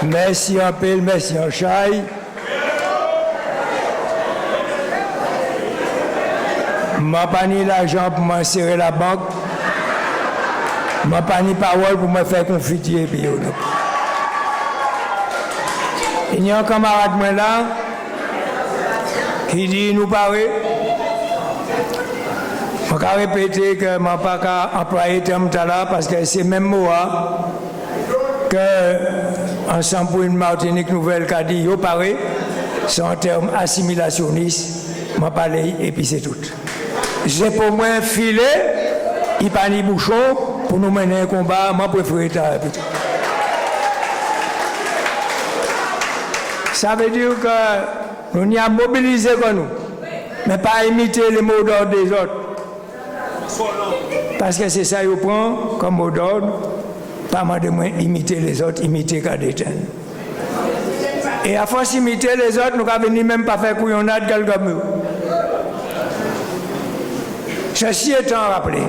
Merci un peu, merci un chai. Je n'ai pas ni l'argent pour m'insérer la banque. Je n'ai pas ni parole pour me faire confitier. Il y a un camarade moi là qui dit nous paraît. Je vais répéter que je n'ai pas employé le terme là parce que c'est même mot que Ensemble pour une Martinique nouvelle qui a dit yo paraît, c'est un terme assimilationniste. Je vais parler et puis c'est tout. J'ai pour moi filet, il n'y a pas ni bouchon pour nous mener un combat, moi je préfère ça. Ça veut dire que nous n'y avons mobilisé comme nous, mais pas imiter les mots d'ordre des autres. Parce que c'est ça qu'on prend comme mot d'ordre, pas mal de moins imiter les autres, imiter Kadeten. Et à force d'imiter les autres, nous n'avons venir même pas faire couillonnade quelqu'un mieux. Ceci étant rappelé,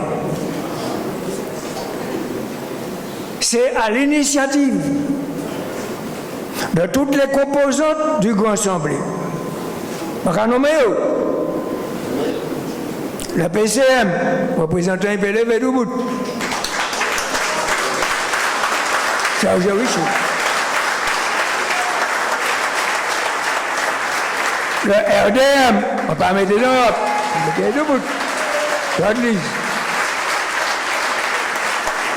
c'est à l'initiative de toutes les composantes du Grand Assemblée. Le PCM, représentant IPLV du bout. Serge Richou. Le RDM, on ne va pas mettre de l'autre, on met debout. L'Église.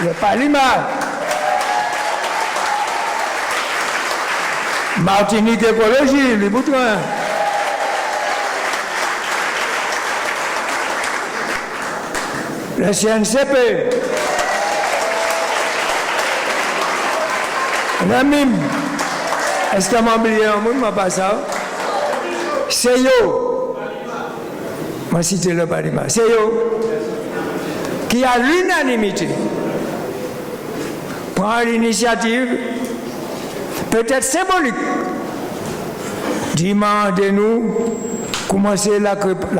Le Parlement. Martinique Écologie, les boutons. Le CNCP. La MIM. Est-ce que m'a oublié un mot, je ne pas ça? C'est yo. Je vais citer le Parlement. C'est yo. Qui a l'unanimité. Prend l'initiative, peut-être symbolique, demandez-nous commencer la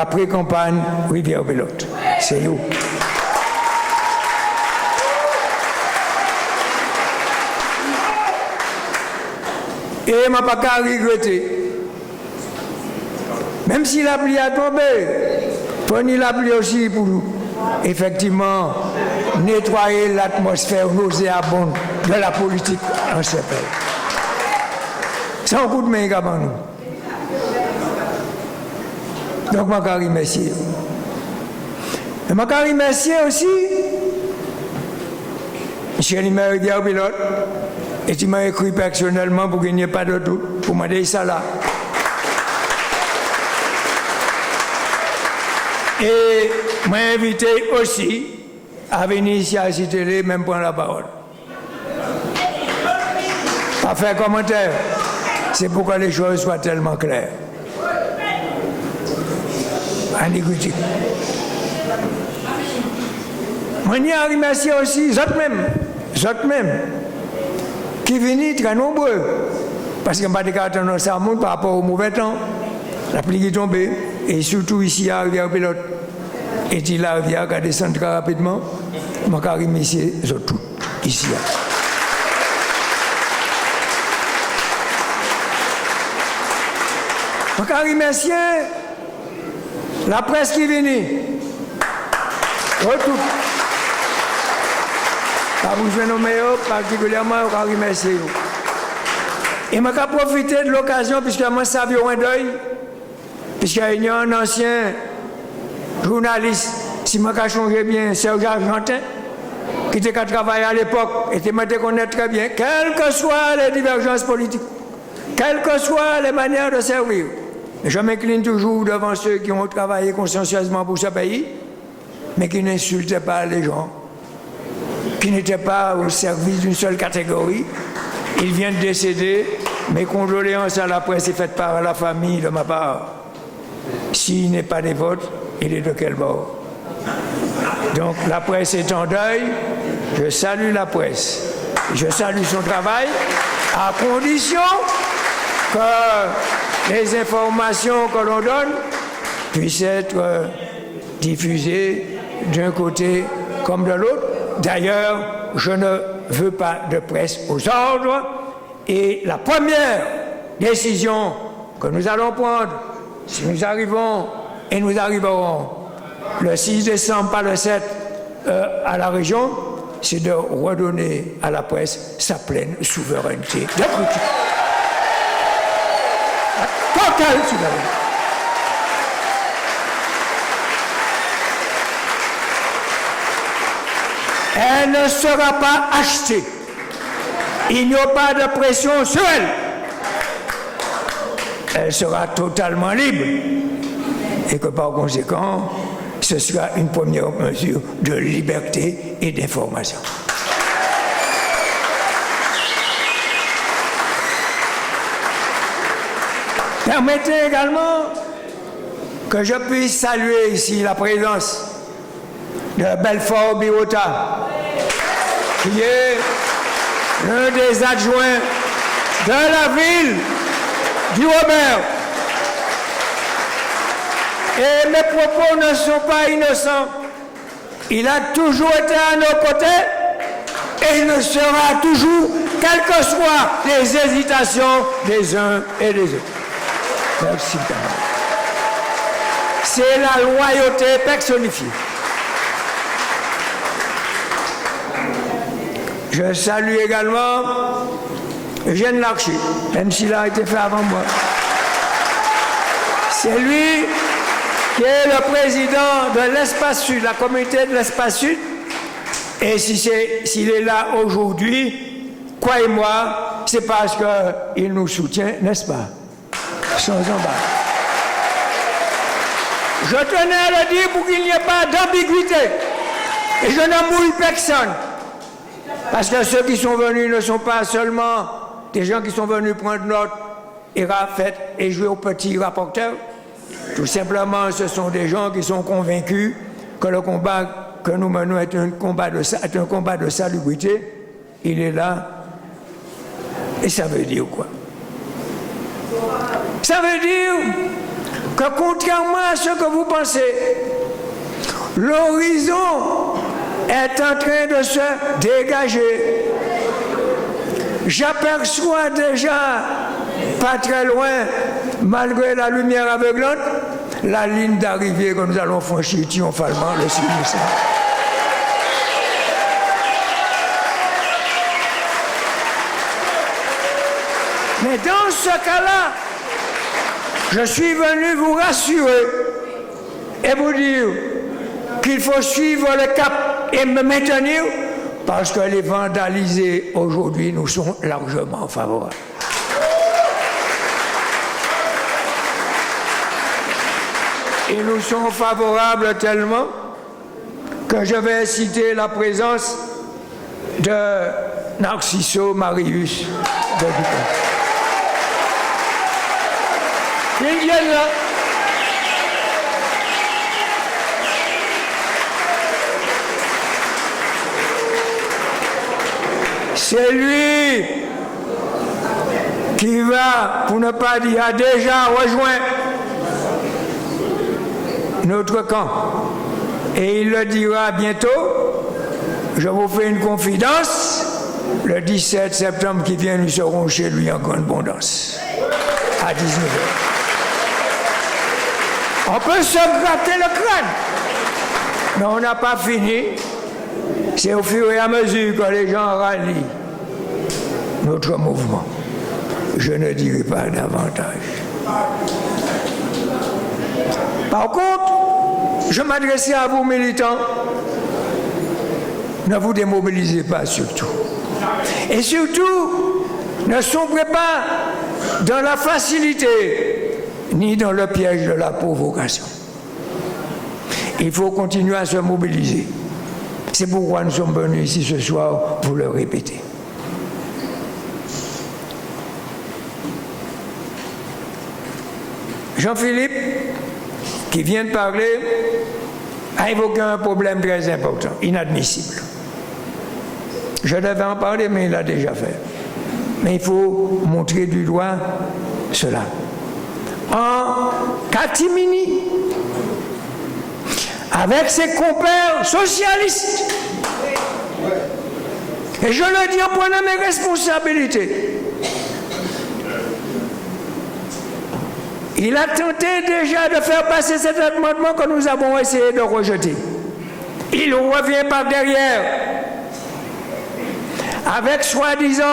pré-campagne Rivière-Pilote. C'est nous. Et je ne vais pas regretter. Même si la pluie a tombé, prenez la pluie aussi pour effectivement nettoyer l'atmosphère nauséabonde de la politique en ce pays. C'est un coup de main avant nous. Donc, je vais remercier. Et je vais remercier aussi M. Limer Rivière-Pilote, et tu m'as écrit personnellement pour qu'il n'y ait pas de doute, pour m'aider ça là. Et m'a invité aussi à venir ici à Cité, même prendre la parole. Pas faire commentaire. C'est pourquoi les choses soient tellement claires. Annie Goutique. On y a remercié aussi les autres mêmes, qui viennent très nombreux. Parce qu'on ne peut pas attendre ça par rapport au mauvais temps. La pluie qui est tombée, et surtout ici à Rivière-Pilote. Et il la rivière qui a descendu très rapidement. Je vais remercier les autres ici. Je vais remercier la presse qui est venue. Retour. Pas vous nommer particulièrement, je vais remercier. Et je vais profiter de l'occasion, puisque moi, ça vient un deuil, puisqu'il y a un ancien journaliste, si je me changé bien, Serge Argentin, qui était travaillé à l'époque, et qui m'a connaître très bien, quelles que soient les divergences politiques, quelles que soient les manières de servir. Je m'incline toujours devant ceux qui ont travaillé consciencieusement pour ce pays, mais qui n'insultaient pas les gens, qui n'étaient pas au service d'une seule catégorie. Ils viennent de décéder. Mes condoléances à la presse est faite par la famille de ma part. S'il n'est pas des vôtres, il est de quel bord? Donc la presse est en deuil. Je salue la presse. Je salue son travail, à condition que les informations que l'on donne puissent être diffusées d'un côté comme de l'autre. D'ailleurs, je ne veux pas de presse aux ordres, Et la première décision que nous allons prendre, si nous arrivons et nous arriverons le 6 décembre, pas le 7, à la région, c'est de redonner à la presse sa pleine souveraineté d'écriture. Totale souveraineté. Elle ne sera pas achetée. Il n'y aura pas de pression sur elle. Elle sera totalement libre. Et que par conséquent, ce sera une première mesure de liberté et d'information. Permettez également que je puisse saluer ici la présence de Belfort Birota, qui est l'un des adjoints de la ville du Robert. Et mes propos ne sont pas innocents. Il a toujours été à nos côtés et il le sera toujours, quelles que soient les hésitations des uns et des autres. Merci. C'est la loyauté personnifiée. Je salue également Eugène Larcher, même s'il a été fait avant moi. C'est lui qui est le président de l'Espace Sud, la communauté de l'Espace Sud. Et s'il est là aujourd'hui, croyez-moi, c'est parce qu'il nous soutient, n'est-ce pas? Sans embâche. Je tenais à le dire pour qu'il n'y ait pas d'ambiguïté. Et je n'embrouille personne. Parce que ceux qui sont venus ne sont pas seulement des gens qui sont venus prendre note et jouer au petit rapporteur. Tout simplement, ce sont des gens qui sont convaincus que le combat que nous menons est un combat de salubrité. Il est là. Et ça veut dire quoi? Ça veut dire que contrairement à ce que vous pensez, l'horizon est en train de se dégager. J'aperçois déjà, pas très loin, malgré la lumière aveuglante, la ligne d'arrivée que nous allons franchir triomphalement le 6 décembre. Mais dans ce cas-là, je suis venu vous rassurer et vous dire qu'il faut suivre le cap et me maintenir parce que les vandalisés aujourd'hui nous sont largement favorables. Ils nous sont favorables tellement que je vais citer la présence de Narciso Marius de Dupont. Ils viennent là. C'est lui qui va, pour ne pas dire, a déjà rejoint notre camp. Et il le dira bientôt. Je vous fais une confidence. Le 17 septembre qui vient, nous serons chez lui en grande abondance. À 19h. On peut se gratter le crâne. Mais on n'a pas fini. C'est au fur et à mesure que les gens rallient notre mouvement. Je ne dirai pas davantage. Par contre, je m'adressais à vous militants. Ne vous démobilisez pas surtout. Et surtout, ne sombrez pas dans la facilité ni dans le piège de la provocation. Il faut continuer à se mobiliser. C'est pourquoi nous sommes venus ici ce soir pour le répéter. Jean-Philippe, qui vient de parler, a évoqué un problème très important, inadmissible. Je devais en parler, mais il l'a déjà fait. Mais il faut montrer du doigt cela. En catimini, avec ses compères socialistes, et je le dis en prenant mes responsabilités, Il a tenté déjà de faire passer cet amendement que nous avons essayé de rejeter. Il revient par derrière avec soi-disant,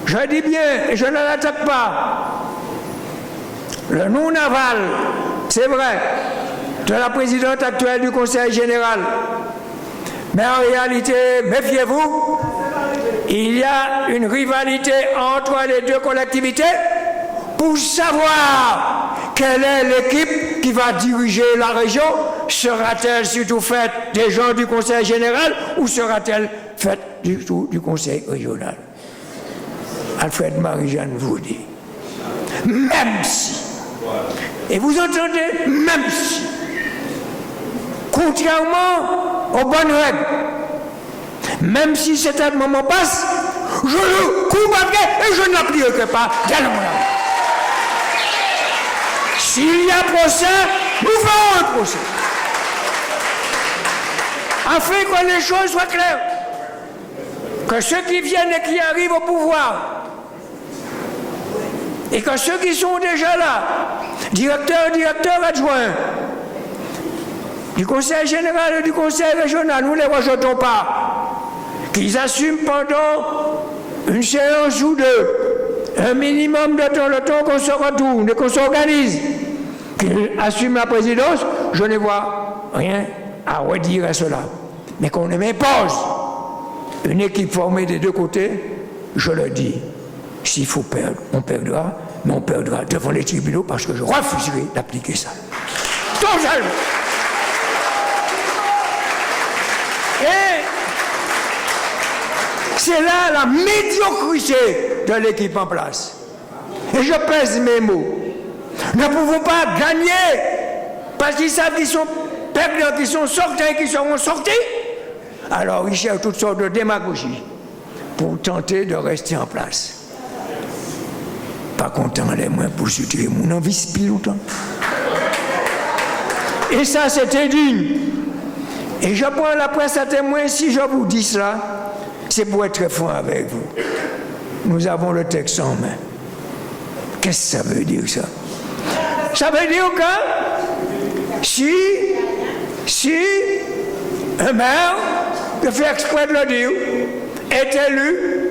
je dis bien et je ne l'attaque pas, le non-aval, c'est vrai, de la présidente actuelle du Conseil général. Mais en réalité, méfiez-vous, il y a une rivalité entre les deux collectivités pour savoir quelle est l'équipe qui va diriger la région. Sera-t-elle surtout faite des gens du Conseil général ou sera-t-elle faite du Conseil régional? Alfred Marie-Jeanne vous dit, même si, et vous entendez, même si, contrairement aux bonnes règles, même si cet moment passe, je le combattrai et je ne l'appliquerai pas dès le moment. S'il y a procès, nous ferons un procès. Afin que les choses soient claires. Que ceux qui viennent et qui arrivent au pouvoir, et que ceux qui sont déjà là, directeurs adjoints, du Conseil général et du Conseil régional, nous ne les rejetons pas, qu'ils assument pendant une séance ou deux, un minimum de temps, le temps qu'on se retourne et qu'on s'organise, qu'ils assument la présidence, je ne vois rien à redire à cela. Mais qu'on ne m'impose une équipe formée des deux côtés, je le dis, s'il faut perdre, on perdra, mais on perdra devant les tribunaux parce que je refuserai d'appliquer ça. Totalement. Et c'est là la médiocrité de l'équipe en place. Et je pèse mes mots. Nous ne pouvons pas gagner parce qu'ils savent qu'ils sont perdants, qu'ils sont sortis et qu'ils seront sortis. Alors ils cherchent toutes sortes de démagogies pour tenter de rester en place. Pas content les moins pour soutenir mon envie pile autant. Et ça c'est indigne. Et je prends la presse à témoin, si je vous dis cela, c'est pour être très franc avec vous. Nous avons le texte en main. Qu'est-ce que ça veut dire ça? Ça veut dire que si un maire, je fais exprès de le dire, est élu,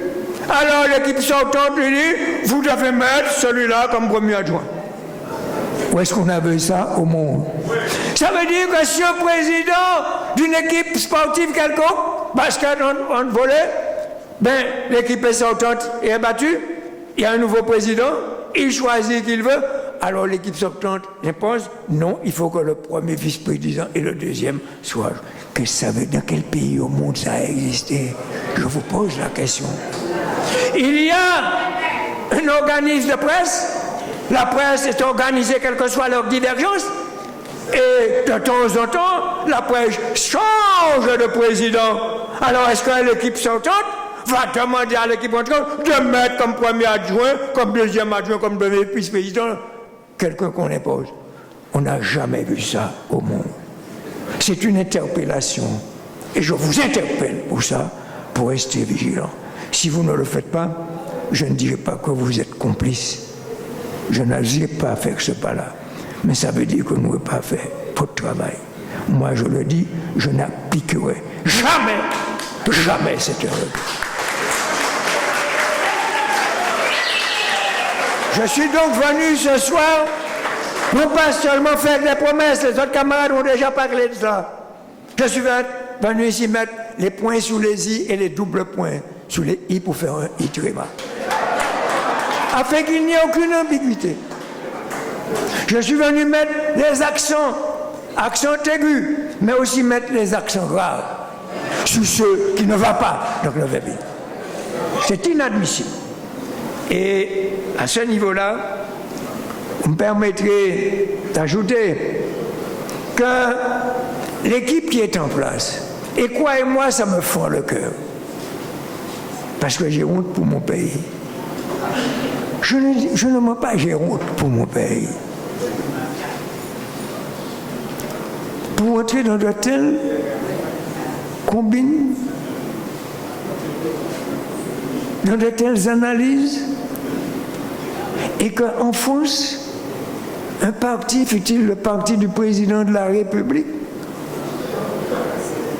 alors l'équipe sortante lui dit, vous devez mettre celui-là comme premier adjoint. Où est-ce qu'on a vu ça au monde? Ça veut dire que si un président d'une équipe sportive quelconque, basket en volley, ben, l'équipe est sortante et est battue, il y a un nouveau président, il choisit qu'il veut, alors l'équipe sortante impose, non, il faut que le premier vice-président et le deuxième soient. Qu'est-ce que ça veut dire? Dans quel pays au monde ça a existé? Je vous pose la question. Il y a un organisme de presse. La presse est organisée, quelle que soit leur divergence, et de temps en temps, la presse change de président. Alors, est-ce que l'équipe sortante va demander à l'équipe entrante de mettre comme premier adjoint, comme deuxième adjoint, comme premier vice-président, quelqu'un qu'on impose? On n'a jamais vu ça au monde. C'est une interpellation. Et je vous interpelle pour ça, pour rester vigilant. Si vous ne le faites pas, je ne dirai pas que vous êtes complice. Je n'oserais pas faire ce pas-là. Mais ça veut dire que nous n'avons pas fait votre travail. Moi, je le dis, je n'appliquerai jamais cette erreur. Je suis donc venu ce soir, non pas seulement faire des promesses, les autres camarades ont déjà parlé de ça. Je suis venu ici mettre les points sous les i et les doubles points sous les i pour faire un i tréma. Afin qu'il n'y ait aucune ambiguïté. Je suis venu mettre les accents aigus, mais aussi mettre les accents graves sur ceux qui ne vont pas dans le verbe. C'est inadmissible. Et à ce niveau-là, vous me permettrez d'ajouter que l'équipe qui est en place, et quoi et moi, ça me fend le cœur. Parce que j'ai honte pour mon pays. Je ne mens pas, j'ai honte pour mon pays. Pour entrer dans de telles combines, dans de telles analyses, Et qu'en France, un parti, fut-il le parti du président de la République,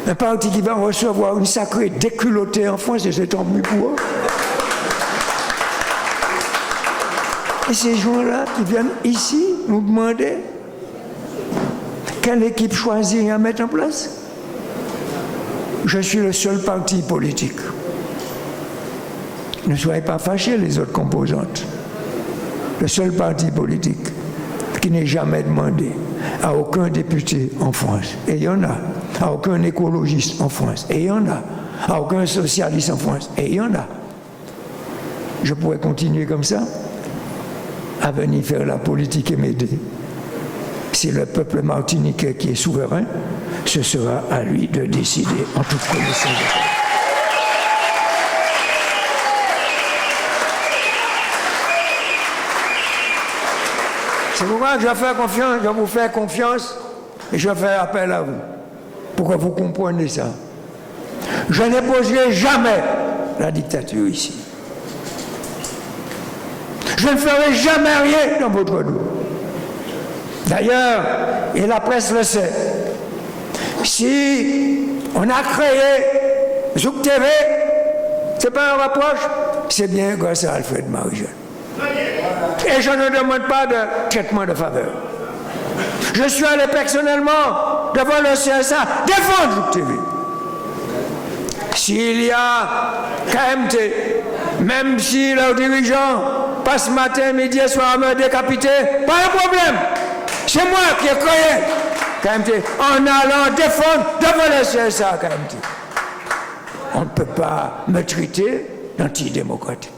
un parti qui va recevoir une sacrée déculottée en France, et c'est tant mieux pour eux. Et ces gens-là qui viennent ici nous demander quelle équipe choisir à mettre en place. Je suis le seul parti politique. Ne soyez pas fâchés les autres composantes. Le seul parti politique qui n'ait jamais demandé à aucun député en France, et il y en a, à aucun écologiste en France, et il y en a, à aucun socialiste en France, et il y en a. Je pourrais continuer comme ça, à venir faire la politique et m'aider. C'est le peuple martiniquais qui est souverain, ce sera à lui de décider en toute connaissance de cause. C'est pourquoi je vous fais confiance et je fais appel à vous pour que vous compreniez ça. Je n'imposerai jamais la dictature ici. Je ne ferai jamais rien dans votre dos. D'ailleurs, et la presse le sait, si on a créé Zouk TV, c'est pas un reproche, c'est bien grâce à Alfred Marie-Jeanne. Et je ne demande pas de traitement de faveur. Je suis allé personnellement devant le CSA défendre Zouk TV. S'il y a KMT, même si leurs dirigeants passent matin, midi et soir à me décapiter, pas un problème. C'est moi qui ai créé KMT en allant défendre devant le CSA KMT. On ne peut pas me traiter d'antidémocratique.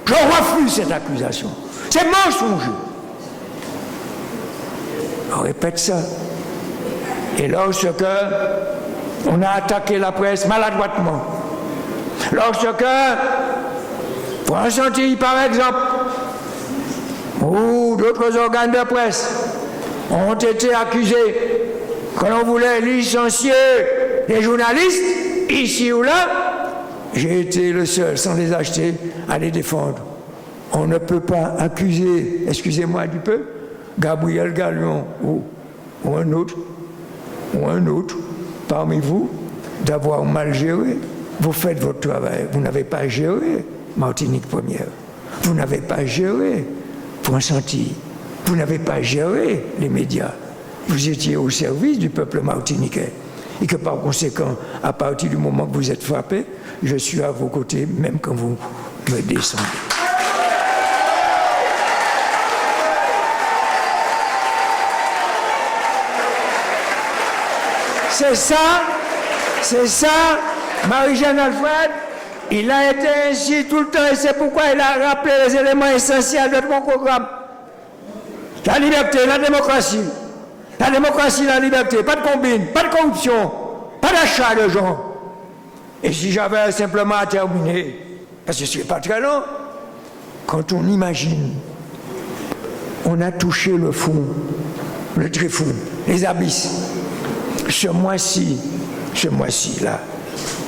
Je refuse cette accusation. C'est mensongeux. On répète ça. Et lorsque on a attaqué la presse maladroitement, lorsque France Antilles, par exemple, ou d'autres organes de presse ont été accusés que l'on voulait licencier les journalistes, ici ou là, j'ai été le seul, sans les acheter, à les défendre. On ne peut pas accuser, excusez-moi du peu, Gabriel Gallion ou un autre parmi vous d'avoir mal géré. Vous faites votre travail, vous n'avez pas géré Martinique Première, vous n'avez pas géré France Antilles, vous n'avez pas géré les médias. Vous étiez au service du peuple martiniquais. Et que par conséquent, à partir du moment que vous êtes frappé, je suis à vos côtés, même quand vous me descendez. C'est ça, Marie-Jeanne Alfred, il a été ainsi tout le temps et c'est pourquoi il a rappelé les éléments essentiels de mon programme. La liberté, la démocratie, la liberté, pas de combine, pas de corruption, pas d'achat de gens. Et si j'avais simplement à terminer, parce que ce n'est pas très long, quand on imagine, on a touché le fond, le tréfonds, les abysses. Ce mois-ci, là,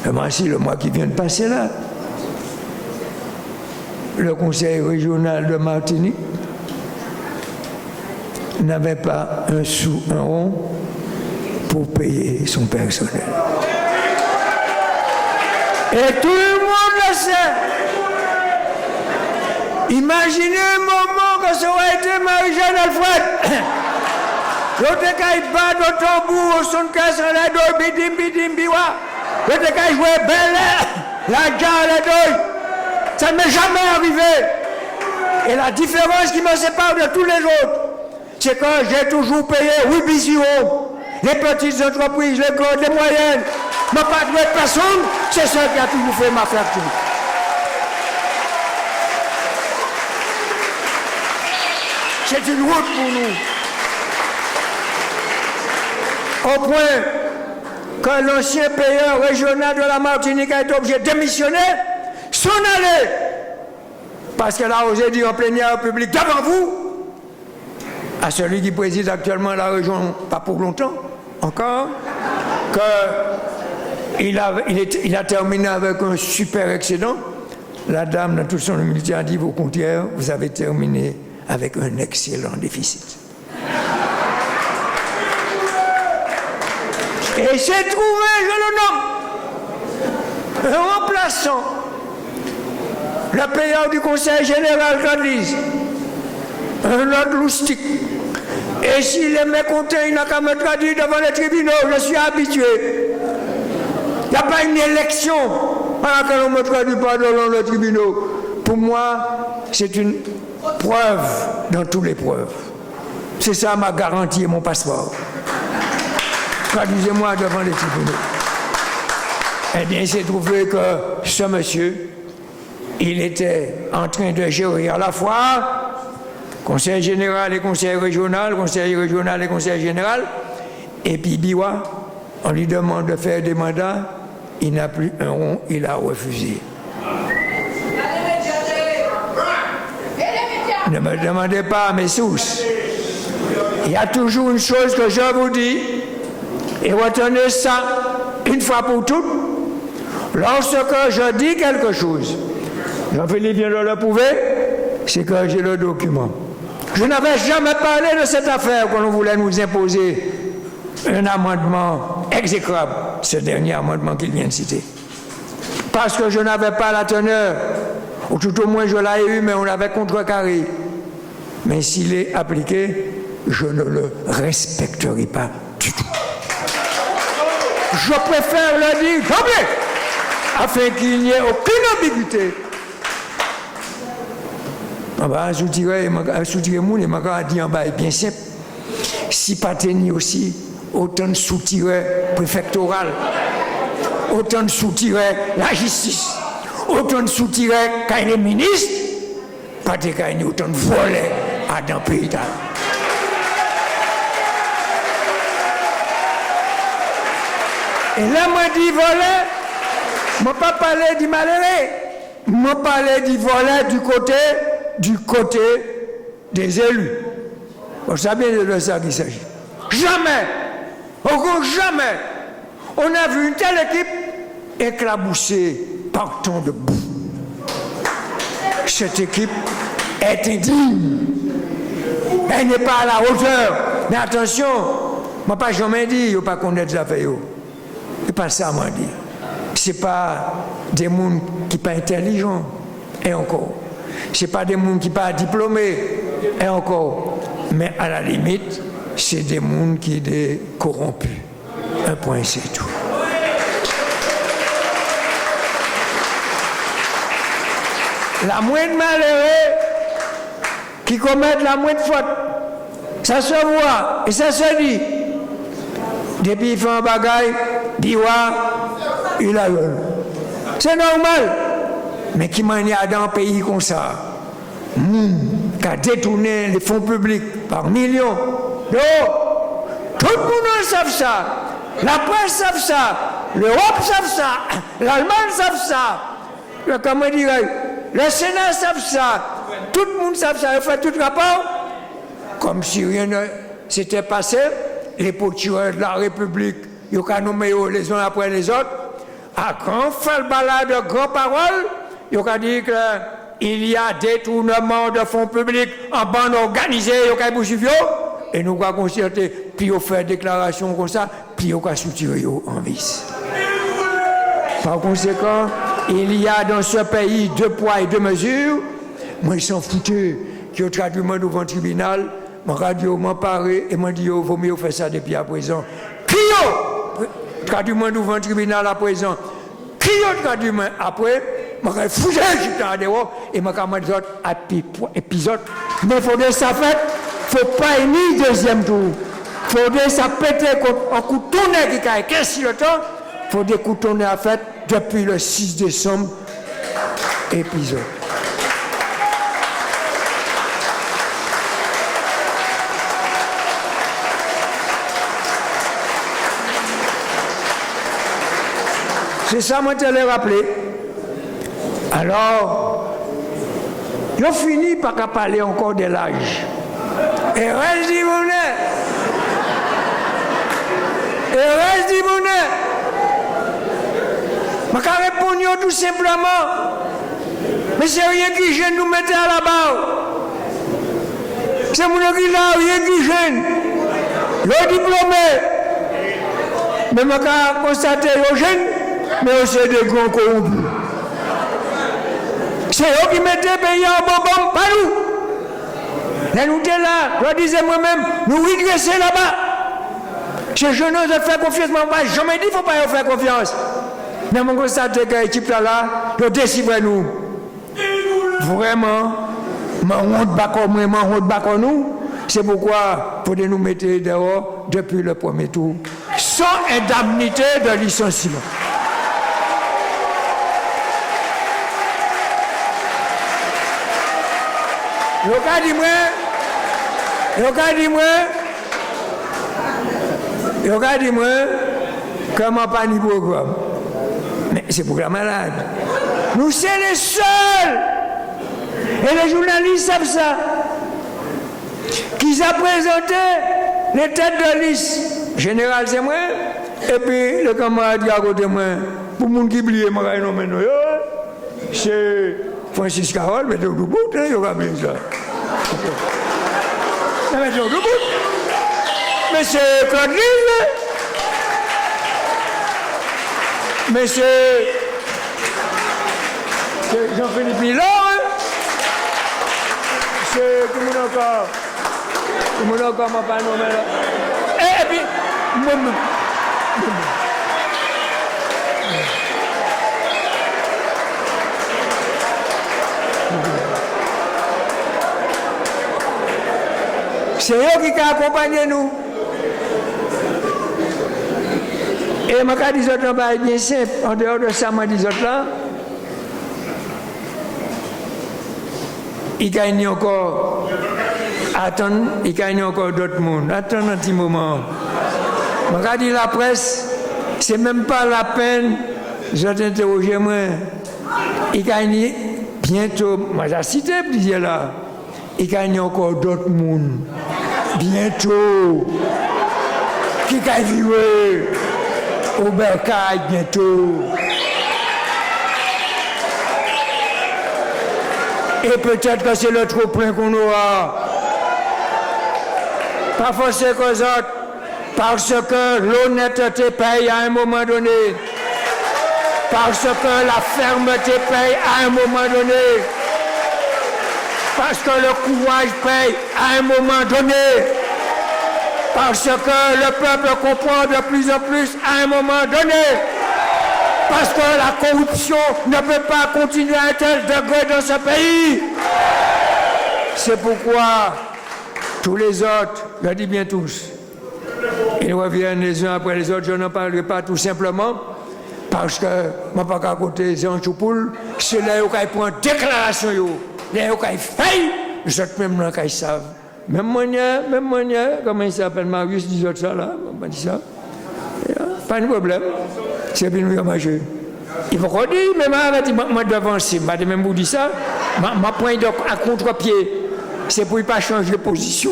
le mois qui vient de passer là, le Conseil régional de Martinique n'avait pas un sou, un rond pour payer son personnel. Et tout le monde le sait. Imaginez un moment que ça aurait été Marie-Jeanne Alfred. L'autre cas, il bat au tambour, au son de casse, la doy, bidim, bidim, biwa. L'autre cas, il jouait belle, la gare, la doy. Ça ne m'est jamais arrivé. Et la différence qui me sépare de tous les autres, c'est que j'ai toujours payé 8 bisous. Les petites entreprises, les grandes, les moyennes. Mais pas de personne, c'est ça qui a toujours fait ma facture. C'est une route pour nous. Au point que l'ancien payeur régional de la Martinique a été obligé de démissionner, s'en aller. Parce qu'elle a osé dire en plénière publique devant vous, à celui qui préside actuellement la région, pas pour longtemps encore, qu'il a terminé avec un super excédent La dame, dans toute son humilité, a dit, au contraire, vous avez terminé avec un excellent déficit. Et j'ai trouvé, je le nomme, un remplaçant, le payeur du conseil général Cadlis, un autre loustique. Et s'il est mécontent, il n'a qu'à me traduire devant les tribunaux, je suis habitué. Il n'y a pas une élection à laquelle on ne me traduit pas devant les tribunaux. Pour moi, c'est une preuve dans toutes les preuves. C'est ça ma garantie et mon passeport. Traduisez-moi devant les tribunaux. Eh bien, il s'est trouvé que ce monsieur, il était en train de gérer à la fois conseil général et conseil régional et conseil général, et puis Biwa, on lui demande de faire des mandats, il n'a plus un rond, il a refusé. Ne me demandez pas mes sources. Il y a toujours une chose que je vous dis, et retenez ça une fois pour toutes. Lorsque je dis quelque chose, Jean-Philippe vient de le prouver, c'est que j'ai le document. Je n'avais jamais parlé de cette affaire qu'on voulait nous imposer un amendement exécrable, ce dernier amendement qu'il vient de citer. Parce que je n'avais pas la teneur, ou tout au moins je l'ai eu, mais on l'avait contrecarré. Mais s'il est appliqué, je ne le respecterai pas du tout. Je préfère le dire d'emblée, afin qu'il n'y ait aucune ambiguïté. Soutiré moun et m'a dit en bas bien simple. Si pas tenir aussi autant de soutirés préfectoral, autant de soutirés la justice, autant de soutirés quand les ministres, pas de gagner autant de volets à dans le pays. Et là, moi dit volet, je ne pas parler du malheureux, je parler du volet du côté des élus. Vous savez de ça qu'il s'agit. Jamais, jamais, on a vu une telle équipe éclaboussée par tant de boue. Cette équipe est indigne. Elle n'est pas à la hauteur. Mais attention, je ne pas jamais dit, il ne faut pas connaître les affaires. C'est pas ça, moi, dit. Ce n'est pas des gens qui ne sont pas intelligents, et encore. Ce n'est pas des gens qui ne sont pas diplômés, et encore. Mais à la limite, c'est des gens qui sont corrompus. Un point, c'est tout. La moindre malheureux qui commettent la moindre faute, ça se voit et ça se dit. Depuis qu'il fait un bagaille, il a eu. C'est normal. Mais qui manière dans un pays comme ça, qui a détourné les fonds publics par millions d'euros, tout le monde sait ça. La presse sait ça. L'Europe sait ça. L'Allemagne sait ça. Comment dirais-je? Le Sénat sait ça. Tout le monde sait ça. Il fait tout rapport. Comme si rien ne s'était passé. Les potiers de la République, ils ont nommé les uns après les autres. À grand falbalade de grandes paroles, ils ont dit qu'il y a détournement de fonds publics en bande organisée, et nous avons constaté, puis on fait déclaration comme ça, puis on a soutenu en vice. Par conséquent, il y a dans ce pays 2 poids et 2 mesures. Moi, ils s'en foutaient qui ont traduit moi devant le tribunal. Mon radio m'a parlé et m'a dit il vaut mieux faire ça depuis à présent. Qui a traduit moi devant le tribunal à présent? Qui a traduit moi après? Je suis foutu, j'étais en dehors et je suis dit à épisode. Mais il faudrait ça faire, il ne faut pas une deuxième tour. Il faudrait ça péter un coup de tourner qui a 15 le temps. Il faut des coups de tourner à faire depuis le 6 décembre épisode. C'est ça, moi, je te l'ai rappelé. Alors, ils ont fini par parler encore de l'âge. Et reste du monnaie. Je vais répondre tout simplement. Mais c'est rien qui gêne nous mettre à la barre. C'est mon qui là, rien qui gêne. Le diplômé. Mais je peux constater aux jeunes, mais aussi des grands corrompus. C'est eux qui mettent les pays en bonbon, pas nous. Là, nous sommes là, je disais moi-même, nous régresser là-bas. Ces jeunes ont fait confiance, mais on ne va jamais dire qu'il ne faut pas leur faire confiance. Mais je constate que l'équipe là, ils décident nous. Vraiment, on ne bat pas nous. C'est pourquoi il faut nous mettre dehors depuis le premier tour, sans indemnité de licenciement. Regardez-moi, comment pas ni programme. Mais c'est pour la malade. Nous sommes les seuls. Et les journalistes savent ça. Qu'ils ont présenté les têtes de liste. Général, c'est moi. Et puis, le camarade qui est à côté de moi. Pour les gens qui oublient, c'est Francis Carole, mais tout le bout, il y aura bien ça. Mais tout le bout. Mais c'est Claude Lille. Mais c'est Jean-Philippe Milor. C'est tout le monde encore. Tout le monde encore m'a pas nommé là. Et puis, c'est eux qui accompagnent nous. Et je dis que c'est bien simple. En dehors de ça, je dis que il gagne encore. Attends, il gagne encore d'autres mondes. Attends un petit moment. Je dis la presse, c'est même pas la peine. Je t'interroge moi. Il gagne bientôt. Moi, j'ai cité, je disais là. Il gagne encore d'autres mondes. Bientôt. Qui gagne vivre au Bercail bientôt. Et peut-être que c'est le trop plein qu'on aura. Pas forcément qu'aux autres, parce que l'honnêteté paye à un moment donné. Parce que la fermeté paye à un moment donné. Parce que le courage paye à un moment donné. Parce que le peuple comprend de plus en plus à un moment donné. Parce que la corruption ne peut pas continuer à un tel degré dans ce pays. C'est pourquoi tous les autres, je dis bien tous, ils reviennent les uns après les autres, je n'en parlerai pas tout simplement, parce que je ne peux pas côté Jean Choupoul, c'est là où ils prennent déclaration, là où ils faillent, les autres même là qu'ils savent. Même moi, comment il s'appelle, Marius, dit ça là, on dit ça. Pas de problème. C'est bien nous manger. Il faut qu'on dise, mais moi d'avancer, je même vous dire ça, ma pointe à contre-pied, c'est pour ne pas changer de position.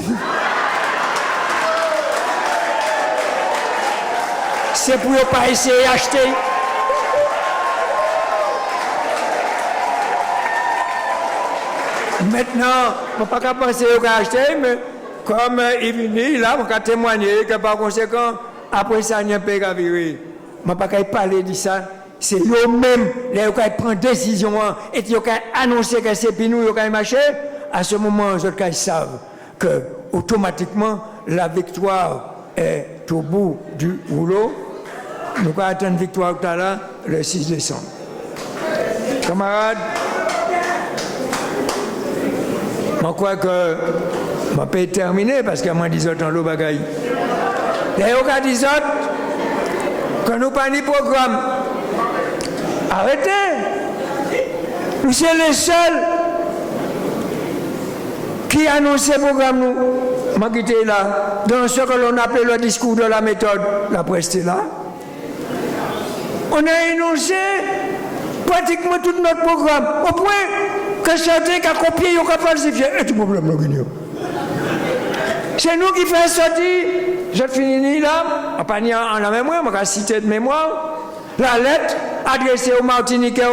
C'est pour ne pas essayer d'acheter. Maintenant, je ne peux pas penser à acheter, mais comme il vient là, je peux témoigner que par conséquent, après ça, il n'y a pas de virer. Je ne peux pas parler de ça. C'est eux-mêmes qui prennent décision et qui ont annoncé que c'est pour nous qui ont marché. À ce moment, ils savent que automatiquement la victoire est au bout du rouleau. Nous allons attendre la victoire tout à l'heure, le 6 décembre. Camarades, je crois que je peux terminer parce que moi, je dans le bagaille. Les gens disent que nous pas de programme. Arrêtez! Nous sommes les seuls qui annoncent le programme. Nous, je là, dans ce que l'on appelle le discours de la méthode, la presse est là. On a énoncé pratiquement tout notre programme, au point que certains qui ont copié, ils ont falsifié. Et tout problème, là, c'est nous qui faisons sortir, je finis là, en la mémoire, je vais citer de mémoire, la lettre adressée aux Martiniquais,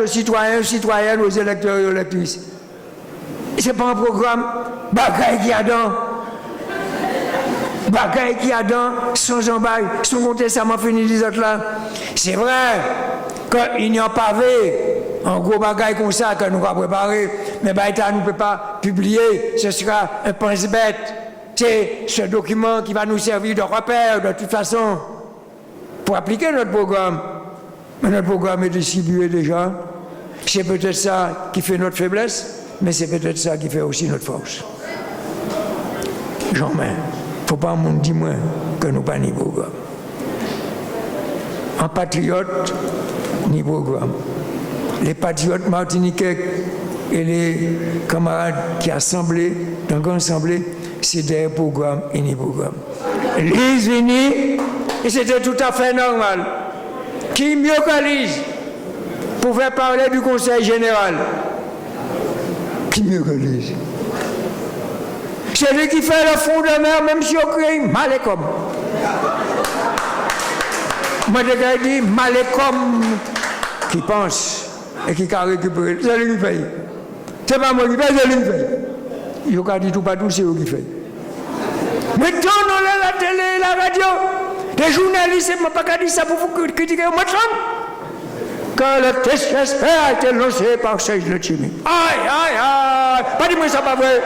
aux citoyens, aux citoyennes, aux électeurs et aux électrices. Ce n'est pas un programme bagaille qui a dans sans emballe, sans compter ça m'a fini les autres là. C'est vrai qu'il n'y a pas un gros bagaille comme ça que nous avons préparé, mais l'État ne peut pas publier, ce sera un pense-bête. C'est ce document qui va nous servir de repère de toute façon pour appliquer notre programme. Mais notre programme est distribué déjà. C'est peut-être ça qui fait notre faiblesse, mais c'est peut-être ça qui fait aussi notre force. Jean-Main, il ne faut pas mon dire moi que nous pas ni programme. En patriote, ni programme. Les patriotes martiniquais et les camarades qui assemblés, dans une assemblée, c'est des programmes et ni programme. Lise unis, et c'était tout à fait normal. Qui mieux que Lise pouvait parler du Conseil général? Qui mieux que Lise? C'est lui qui fait le fond de mer, même si on crée Malécom. Moi, je dis Malécom qui pense et qui a récupéré. C'est lui qui fait. C'est pas moi qui fait, c'est lui qui fait. Il a dit tout partout, c'est lui qui fait. Maintenant, on a la télé, la radio. Les journalistes, je ne pas dire ça pour vous critiquer maintenant. Quand le TSP a été lancé par Serge Letchimy. Aïe. Pas dis-moi ça, pas vrai.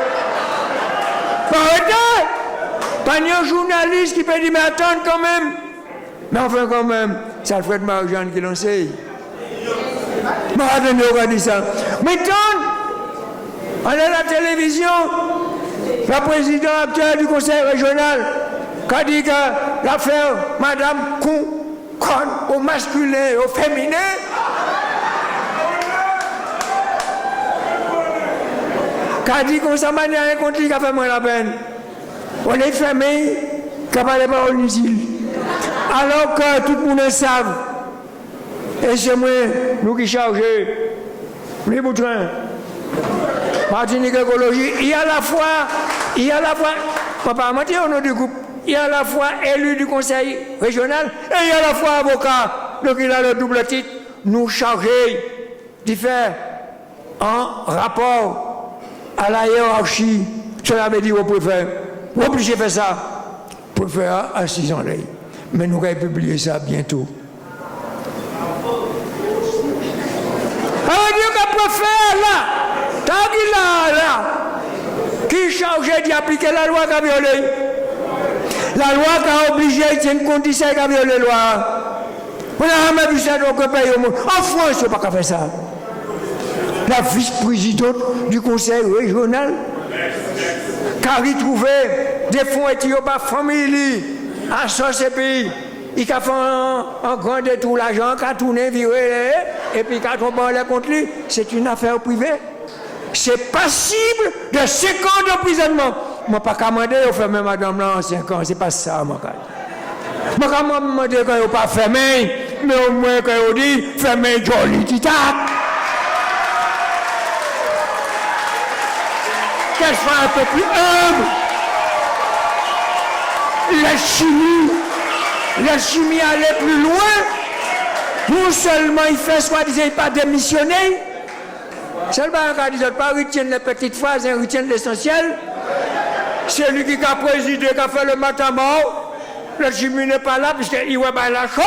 Arrêtez! Pas un journaliste qui peut dire, mais attends quand même. Mais enfin, quand même, c'est Alfred Marie-Jeanne qui l'a lancé. Mais attendez, on va dire ça. Maintenant, on est à la télévision, la présidente actuelle du conseil régional, qui a dit que l'affaire Madame Con au masculin et au féminin, qui a dit qu'on s'en manie à un contre lui qui a fait moins la peine. On est fermé, qui n'a pas les paroles inutiles. Alors que tout le monde le savent. Et c'est moi, nous qui chargeons, les boutrins, Martinique Écologie, il y a la fois, papa m'a dit au nom du groupe, il y a à la fois élu du conseil régional et il y a à la fois avocat. Donc il a le double titre, nous charger de faire un rapport à la hiérarchie. Cela veut dire au préfet, vous obligez de faire ça. Le préfet a 6 ans. Mais nous allons publier ça bientôt. Alors dire que le préfet là, tant qu'il est là, qui est chargé d'appliquer la loi qui a violé. La loi qui a obligé, c'est une condition qui a violé la loi. On n'a jamais vu ça dans aucun pays au monde. En France, on n'a pas faire ça. La vice-présidente du conseil régional, qui a retrouvé des fonds étudiants par famille, à ce pays, il a fait un grand détour l'argent, qui a tourné, viré, et puis qui a tombé contre lui. C'est une affaire privée. C'est passible de 5 ans d'emprisonnement. Je ne peux pas commander au fermer madame là en 5 ans. C'est pas ça, moi. Je ne peux pas demander qu'il n'y a pas fermé, mais au moins qu'il dit fermé joli titac. Qu'elle soit un peu plus humble. La chimie allait plus loin. Non seulement il fait soi-disant pas démissionner, seulement quand il ne pas retenir les petites phrases et retenir l'essentiel. C'est lui qui a présidé, qui a fait le matin mort. La chimie n'est pas là, puisqu'il va la chaud,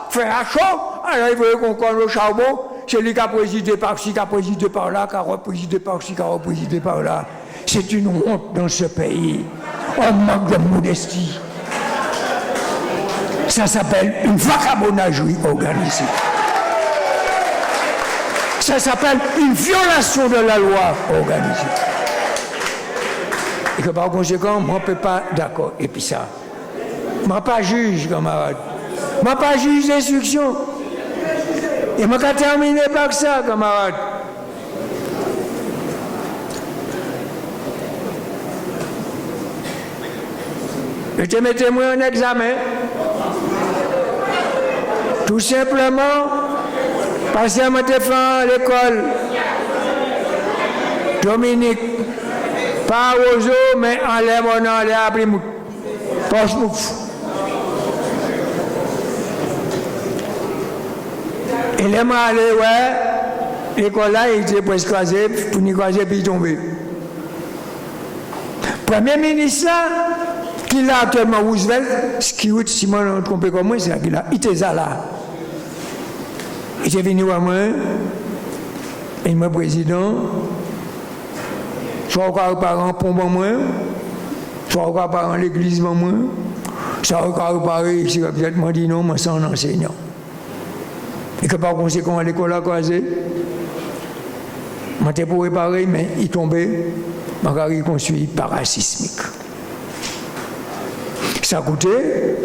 faire à chaud. Alors il veut qu'on colle au charbon. C'est lui qui a présidé par-ci, qui a présidé par-là, qui a représidé par-ci, qui a représidé par-là. C'est une honte dans ce pays. On manque de modestie. Ça s'appelle une vagabondagerie organisée. Ça s'appelle une violation de la loi organisée. Et que par conséquent, moi, je ne peux pas d'accord. Et puis ça, je ne suis pas juge, camarade. Je ne suis pas juge d'instruction. Et je ne vais terminer par ça, camarade. Je te mettais moi en examen. Tout simplement, parce que je me fait à l'école. Dominique. Pas aux eaux, mais en l'air, on en l'air à Plymouth. Poche-mouf. Et là, je allé, ouais, l'école là, il était presque croisé, pour nous croiser, puis il tombé. Premier ministre là, qui l'a actuellement Roosevelt, ce qui est si moi on trompé comme moi, c'est qu'il a été là. Il était venu à moi, et moi président, soit encore par un pont moi, soit encore par l'église moi, soit encore par ici, m'a dit non, moi c'est un enseignant. Et que par conséquent, à l'école a croisé, je pour réparer, mais il tombait, je suis construit parasismique. Ça coûtait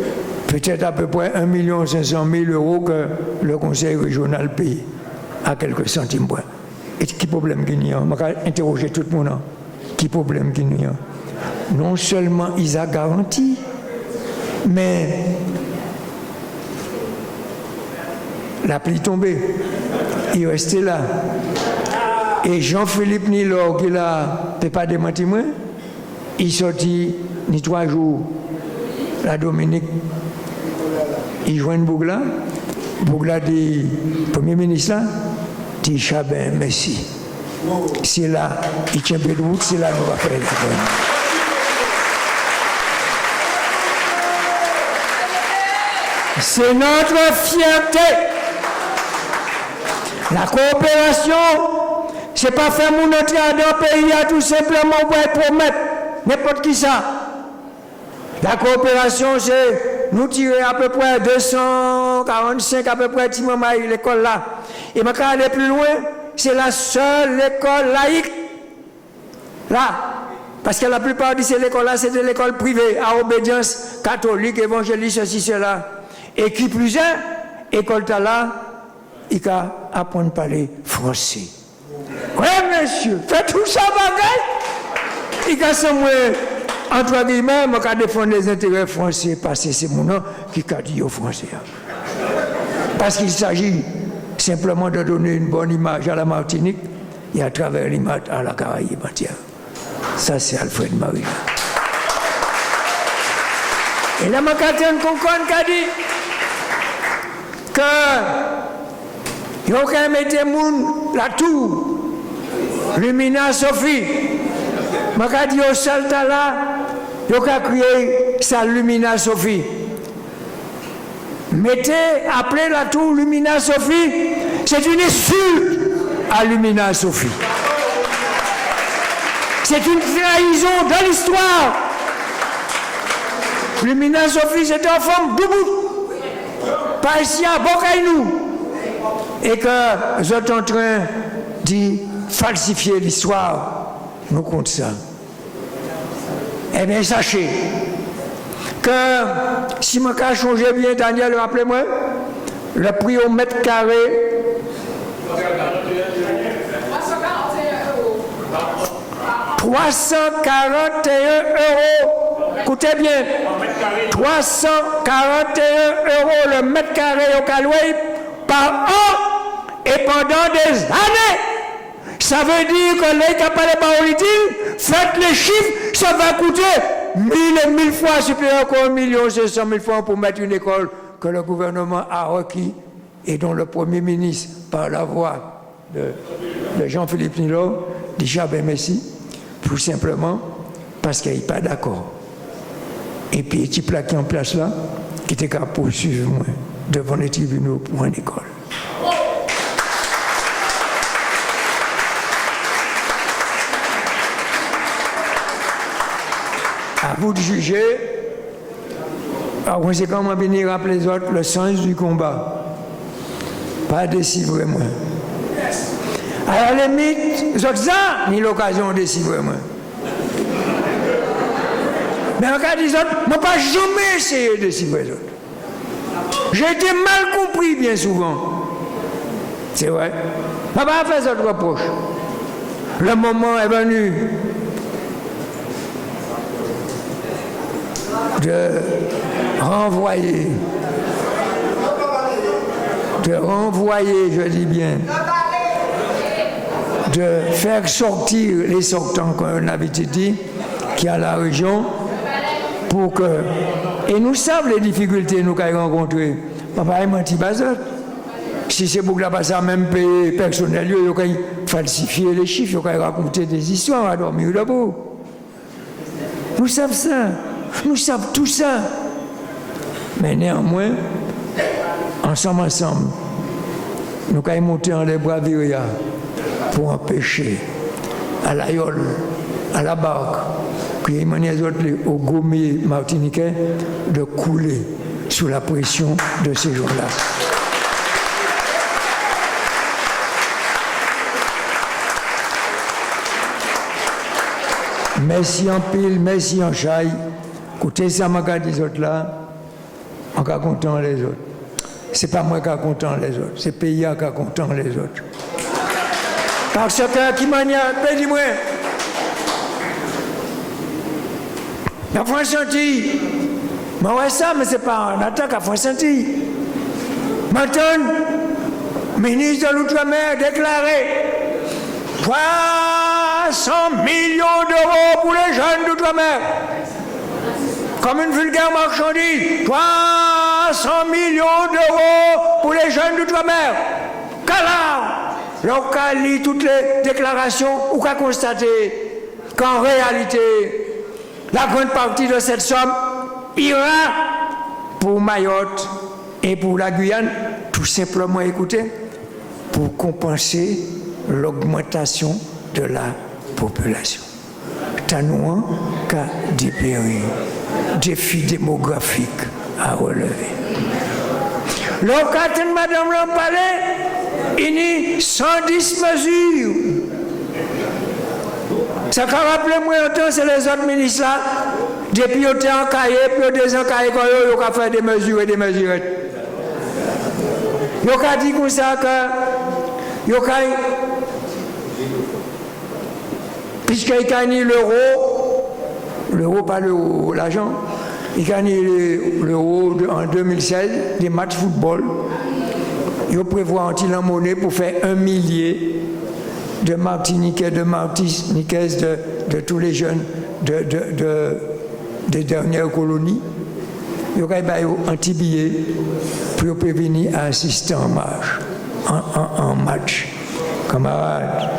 peut-être à peu près 1 500 000 € que le conseil régional paye à quelques centimes. Et qui problème qu'il y a? Je vais interroger tout le monde. Qui problème qu'il y a? Non seulement ils ont garanti, mais la pluie tombée, il restait là. Et Jean-Philippe Nilor, qui n'a pas démenti moi, il sortit ni 3 jours. La Dominique, il joint Bougla. Bougla dit, Premier ministre là, dit Chabin, merci. C'est là, il tient peu de route, c'est là qu'on va faire la peine. C'est notre fierté. La coopération, c'est pas faire mon entrée dans le pays tout simplement pour promettre n'importe qui ça. La coopération, c'est nous tirer à peu près 245 à peu près l'école là. Et ma quand aller plus loin, c'est la seule école laïque là. Parce que la plupart de ces écoles-là, c'est de l'école privée, à obédience catholique, évangéliste, ceci, cela. Et qui plus est, école là, il va apprendre à parler français. Oui, monsieur, faites tout ça, bagaille. Il va se entre guillemets, je vais défendre les intérêts français, parce que c'est mon nom qui a dit aux Français. Parce qu'il s'agit simplement de donner une bonne image à la Martinique et à travers l'image à la Caraïbe entière. Ça, c'est Alfred Marie. Et là, Catherine Concon qui a dit que il y a qu'à mettre la tour, Lumina Sophie. Je dis au Salta là, il y a qu'à créer sa Lumina Sophie. Mettez, appelez la tour Lumina Sophie, c'est une insulte à Lumina Sophie. C'est une trahison dans l'histoire. Lumina Sophie, c'est une femme debout. Pas ici à Bocaïnou. Et que vous êtes en train de falsifier l'histoire. Nous comptons ça. Eh bien, sachez que si je vais changer bien, Daniel, rappelez-moi, le prix au mètre carré. 341 €. Écoutez bien. 341 € le mètre carré au Caloué par an et pendant des années. Ça veut dire que les capables pas utile, faites les chiffres, ça va coûter 1000 et 1000 fois supérieur qu'à 1 500 000 francs pour mettre une école que le gouvernement a requis et dont le Premier ministre, par la voix de Jean-Philippe Nilor, dit Chabin merci, tout simplement parce qu'il n'est pas d'accord. Et puis, il y a plaqué en place là, qui était capable de poursuivre moi devant les tribunaux pour une école. À vous de juger, par conséquent, je vais venir rappeler les autres le sens du combat. Pas décivrer moi. À la limite, les autres, ça, ni l'occasion de décivrer moi. Mais en cas des autres, je n'ai pas jamais essayé de décivrer les autres. J'ai été mal compris bien souvent. C'est vrai. Je n'ai pas fait ce reproche. Le moment est venu de renvoyer, je dis bien, de faire sortir les sortants qu'on avait dit, qui a la région, pour que... Et nous savons les difficultés que nous avons rencontrées. Papa est menti bazot. Si c'est pour que la ça même payer personnel, il faut falsifier les chiffres, il faut raconter des histoires à dormir debout. Nous savons ça. Nous savons tout ça. Mais néanmoins, ensemble, nous allons monter en les braviria pour empêcher à la yole, à la barque, puis les autres au gourmet martiniquais de couler sous la pression de ces gens-là. Merci en pile, merci en chaille. Écoutez, ça m'a dit les autres là, on est content les autres. C'est pas moi qui est content les autres, c'est le pays qui est content les autres. Parce que qui m'a dit, dis-moi, la France senti, mais ouais ça, mais c'est pas un attaque à France senti. Maintenant, ministre de l'Outre-mer déclaré 300 millions d'euros pour les jeunes d'Outre-mer. Comme une vulgaire marchandise. 300 millions d'euros pour les jeunes d'Outre-mer. Qu'alors, lorsqu'on lit toutes les déclarations, on peut constater qu'en réalité, la grande partie de cette somme ira pour Mayotte et pour la Guyane, tout simplement, écoutez, pour compenser l'augmentation de la population. Tanouan qu'a dépéri, défi démographique à relever. L'occasion de Madame Lampalais, il y a 110 mesures. Ça qu'a rappelé moi autant, c'est les autres ministres là, depuis qu'ils étaient en cahier, puis ils ont cahier, ils ont fait des mesures et des mesurettes. Ils ont dit comme ça que, puisqu'ils gagnent l'euro, pas l'euro, l'argent, ils gagnent l'euro en 2016, des matchs football. Ils prévoient en monnaie pour faire 1 millier de Martiniquais, de Martiniquaises, de tous les jeunes des dernières colonies. Ils ont un petit billet pour venir assister en marche, en match. Camarades.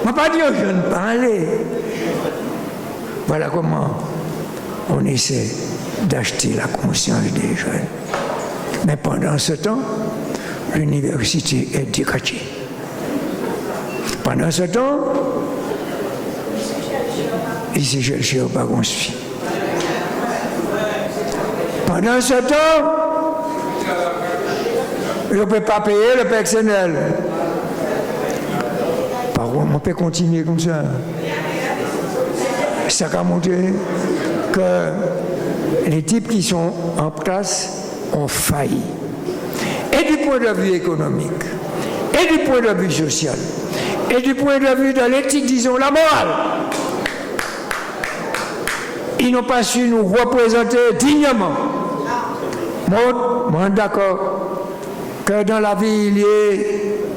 Je ne vais pas dire que je ne parle. Voilà comment on essaie d'acheter la conscience des jeunes. Mais pendant ce temps, l'université est décachée. Pendant ce temps, ici je ne sais pas qu'on se fie. Pendant ce temps, je ne peux pas payer le personnel. Par contre, on peut continuer comme ça. Ça a montré que les types qui sont en place ont failli. Et du point de vue économique, et du point de vue social, et du point de vue de l'éthique, disons, la morale. Ils n'ont pas su nous représenter dignement. Moi, d'accord que dans la vie, il y a,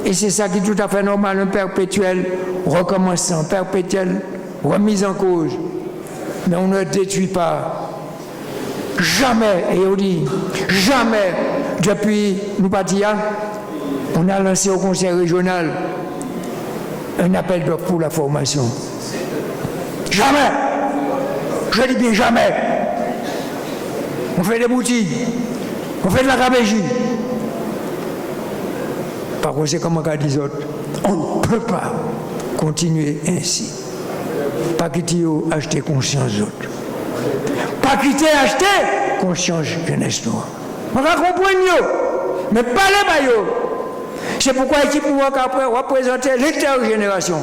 et c'est ça qui est tout à fait normal, un perpétuel recommencement, perpétuel remise en cause. Mais on ne détruit pas. Jamais, et on dit, jamais, depuis nous partir, on a lancé au conseil régional un appel d'offres pour la formation. Jamais. Je dis bien jamais. On fait des boutiques, on fait de la cabégie. Par conséquent, comme on dit, on ne peut pas continuer ainsi. Pas quitter acheter conscience d'autres. Pas quitter acheter conscience jeunesse noire. On va comprendre, mais pas les maillots. C'est pourquoi il faut représenter l'intergénération.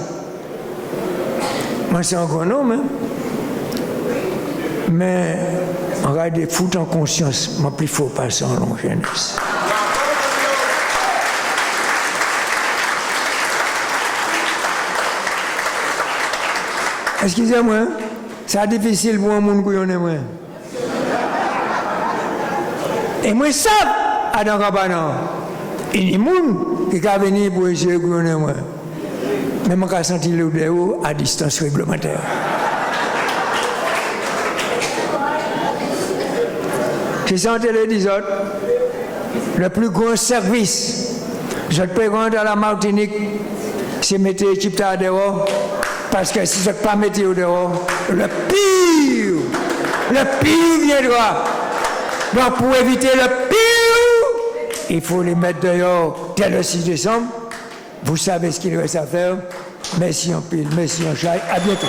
Moi, c'est un grand nom, hein? Mais on va des foutre en conscience, mais plus faut pas ça en longue jeunesse. Excusez-moi, c'est difficile pour un monde qui en est moins. Et moi, ça, à dans Cabana, il y a des gens qui sont venus pour essayer de en est moins. Mais je vais sentir le déo à distance réglementaire. Qui sont les autres? Le plus gros service. Je te présente à la Martinique, c'est mettre l'équipe dehors. Parce que si je ne pas mettre dehors, le pire vient droit. Donc pour éviter le pire, il faut les mettre dehors dès le 6 décembre. Vous savez ce qu'il reste à faire. Merci en pile, merci en chai. À bientôt.